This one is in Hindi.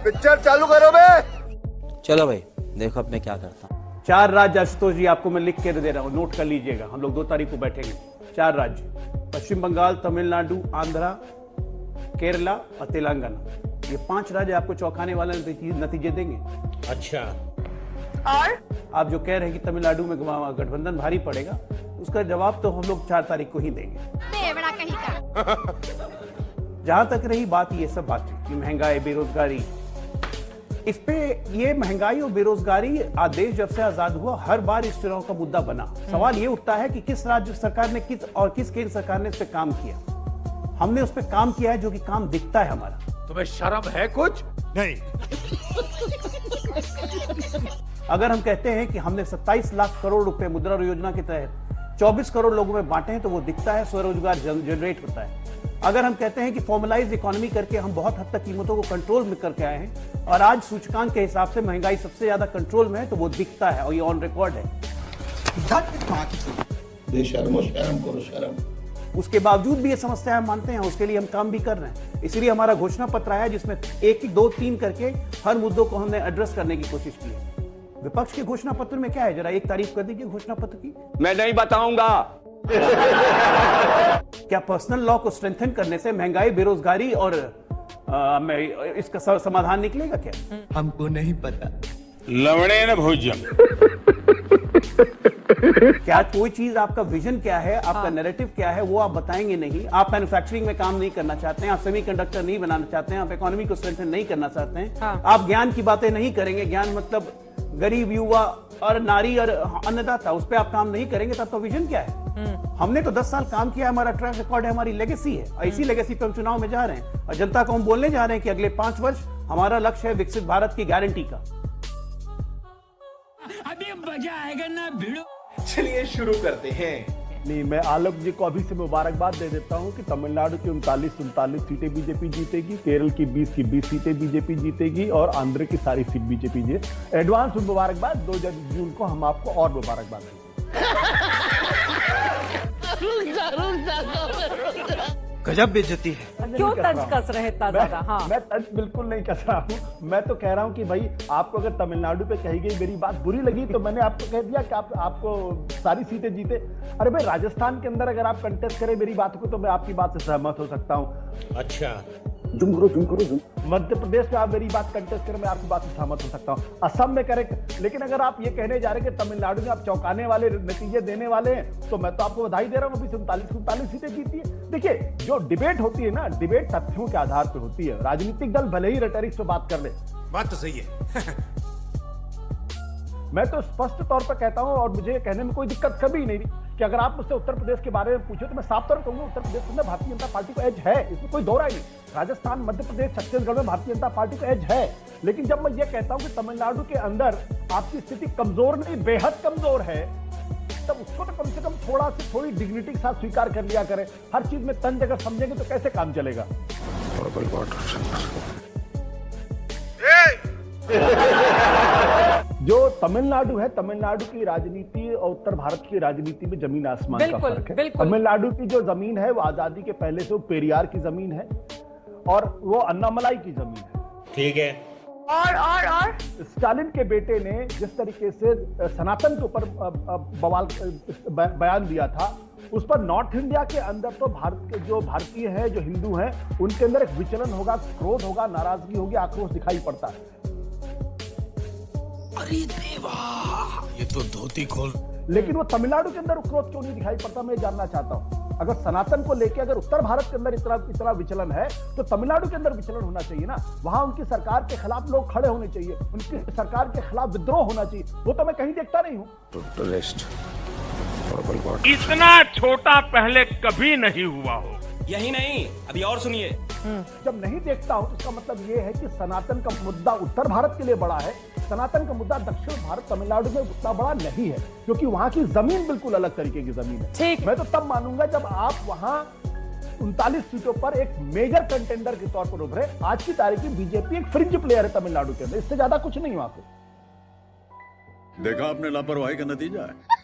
पिक्चर चालू करो बे। चलो भाई देखो अब मैं क्या करता हूँ। 4 राज्य आशुतोष जी आपको मैं लिख के दे रहा हूं, नोट कर लीजिएगा। हम लोग 2 तारीख को बैठेंगे। 4 राज्य, पश्चिम बंगाल, तमिलनाडु, आंध्रा, केरला और तेलंगाना। ये 5 राज्य आपको चौंकाने वाले नतीजे देंगे। अच्छा, और आप जो कह रहे हैं कि तमिलनाडु में गठबंधन भारी पड़ेगा, उसका जवाब तो हम लोग 4 तारीख को ही देंगे। बड़ा कहीं का। जहां तक रही बात ये सब बातें कि महंगाई, बेरोजगारी, इस पे ये महंगाई और बेरोजगारी देश जब से आजाद हुआ हर बार इस चुनाव का मुद्दा बना। सवाल ये उठता है कि किस राज्य सरकार ने किस केंद्र सरकार ने इस पे काम किया। हमने उस पे काम किया है जो कि काम दिखता है हमारा। तुम्हें शर्म है कुछ? नहीं। अगर हम कहते हैं कि हमने 27 लाख करोड़ रुपए मुद्रा योजना के तहत 24 करोड़ लोगों में बांटे हैं तो वो दिखता है, स्वरोजगार जनरेट होता है। अगर हम कहते हैं कि फॉर्मलाइज इकोनॉमी करके हम बहुत हद तक कीमतों को कंट्रोल में करके आए हैं और आज सूचकांक के हिसाब से महंगाई सबसे ज्यादा कंट्रोल में है, तो वो दिखता है और ये ऑन रिकॉर्ड है। बेशर्मो शर्म करो शर्म। उसके बावजूद भी ये समस्या हम मानते हैं, उसके लिए हम काम भी कर रहे हैं। इसीलिए हमारा घोषणा पत्र आया जिसमें 1, 2, 3 करके हर मुद्दों को हमने एड्रेस करने की कोशिश की है। विपक्ष के घोषणा पत्र में क्या है, जरा एक तारीफ कर दीजिए घोषणा पत्र की। मैं नहीं बताऊंगा। क्या पर्सनल लॉ को स्ट्रेंथन करने से महंगाई, बेरोजगारी और इसका समाधान निकलेगा क्या? हमको नहीं पता। लवणे न भोजन। क्या कोई चीज, आपका विजन क्या है, आपका नैरेटिव क्या है, वो आप बताएंगे नहीं। आप मैन्युफैक्चरिंग में काम नहीं करना चाहते हैं, आप सेमीकंडक्टर नहीं बनाना चाहते हैं, आप इकोनॉमी को स्ट्रेंथन नहीं करना चाहते हैं, आप ज्ञान की बातें नहीं करेंगे। ज्ञान मतलब गरीब, युवा और नारी और अन्नदाता, उस पर आप काम नहीं करेंगे, तब तो विजन क्या है? हमने तो 10 साल काम किया, हमारा ट्रैक रिकॉर्ड है, हमारी लेगेसी है और इसी लेगेसी पे हम चुनाव में जा रहे हैं और जनता को हम बोलने जा रहे हैं कि अगले 5 वर्ष हमारा लक्ष्य है विकसित भारत की गारंटी का। अभी मजा आएगा ना भिड़ो। चलिए शुरू करते हैं। नहीं, मैं आलोक जी को अभी से मुबारकबाद दे देता हूं कि तमिलनाडु की 39 सीटें बीजेपी जीतेगी, केरल की 20 सीटें बीजेपी जीतेगी और आंध्र की सारी सीट बीजेपी जीते। एडवांस मुबारकबाद। 2 जून को हम आपको और मुबारकबाद देंगे। गजब बेइज्जती है। क्यों तंज कस रहे इतना ज्यादा? हाँ, मैं तंज बिल्कुल नहीं कस रहा हूँ। मैं तो कह रहा हूँ कि भाई आपको अगर तमिलनाडु पे कही गई मेरी बात बुरी लगी तो मैंने आपको कह दिया कि आपको सारी सीटें जीते। अरे भाई, राजस्थान के अंदर अगर आप कंटेस्ट करें मेरी बात को तो मैं आपकी बात से सहमत हो सकता हूँ। अच्छा, जुम करो। मध्य प्रदेश में आप मेरी बात कंटेस्ट करें, मैं आपकी बात से सहमत हो सकता हूं। असम में करें, लेकिन अगर आप ये कहने जा रहे हैं कि तमिलनाडु में आप चौंकाने वाले नतीजे देने वाले हैं तो मैं तो आपको बधाई दे रहा हूं। अभी 39 सीटें जीती है। देखिए, जो डिबेट होती है ना, डिबेट तथ्यों के आधार पर होती है। राजनीतिक दल भले ही रेटरिक्स पे बात कर ले, बात तो सही है। मैं तो स्पष्ट तौर पर कहता हूं और मुझे कहने में कोई दिक्कत कभी नहीं थी कि अगर आप मुझसे उत्तर प्रदेश के बारे में पूछो तो मैं साफ तौर पर कहूंगा उत्तर प्रदेश में भारतीय जनता पार्टी को एज है, इसमें कोई दो राय नहीं। राजस्थान, मध्य प्रदेश, छत्तीसगढ़ में भारतीय जनता पार्टी को एज है। लेकिन जब मैं ये कहता हूं कि तमिलनाडु के अंदर आपकी स्थिति कमजोर नहीं बेहद कमजोर है, तब उसको तो कम से कम थोड़ी डिग्निटी के साथ स्वीकार कर लिया करें। हर चीज में तंज अगर समझेंगे तो कैसे काम चलेगा? जो तमिलनाडु है, तमिलनाडु की राजनीति और उत्तर भारत की राजनीति में जमीन आसमान का फर्क है। तमिलनाडु की जो जमीन है वो आजादी के पहले से वो पेरियार की जमीन है और वो अन्नामलाई की जमीन है। ठीक है। और स्टालिन के बेटे ने जिस तरीके से सनातन के ऊपर बवाल बयान दिया था, उस पर नॉर्थ इंडिया के अंदर तो भारत के जो भारतीय है, जो हिंदू हैं, उनके अंदर एक विचलन होगा, क्रोध होगा, नाराजगी होगी, आक्रोश दिखाई पड़ता है। अरे देवा, ये तो धोती खोल। लेकिन वो तमिलनाडु के अंदर क्रोध क्यों नहीं दिखाई पड़ता, मैं जानना चाहता हूं। अगर सनातन को लेकर अगर उत्तर भारत के अंदर इतना विचलन है तो तमिलनाडु के अंदर विचलन होना चाहिए ना। वहां उनकी सरकार के खिलाफ लोग खड़े होने चाहिए, उनकी सरकार के खिलाफ विद्रोह होना चाहिए। वो तो मैं कहीं देखता नहीं हूं। इतना छोटा पहले कभी नहीं हुआ हो। यही नहीं, अभी और सुनिए। जब नहीं देखता हूं तो इसका मतलब यह है कि सनातन का मुद्दा उत्तर भारत के लिए बड़ा है, सनातन का मुद्दा दक्षिण भारत तमिलनाडु में उतना बड़ा नहीं है, क्योंकि वहां की जमीन बिल्कुल अलग तरीके की जमीन है। मैं तो तब मानूंगा जब आप वहां 39 सीटों पर एक मेजर कंटेंडर के तौर पर उभरे। आज की तारीख में बीजेपी एक फ्रिंज प्लेयर है तमिलनाडु के अंदर, इससे ज्यादा कुछ नहीं वहां पे। देखा आपने लापरवाही का नतीजा है।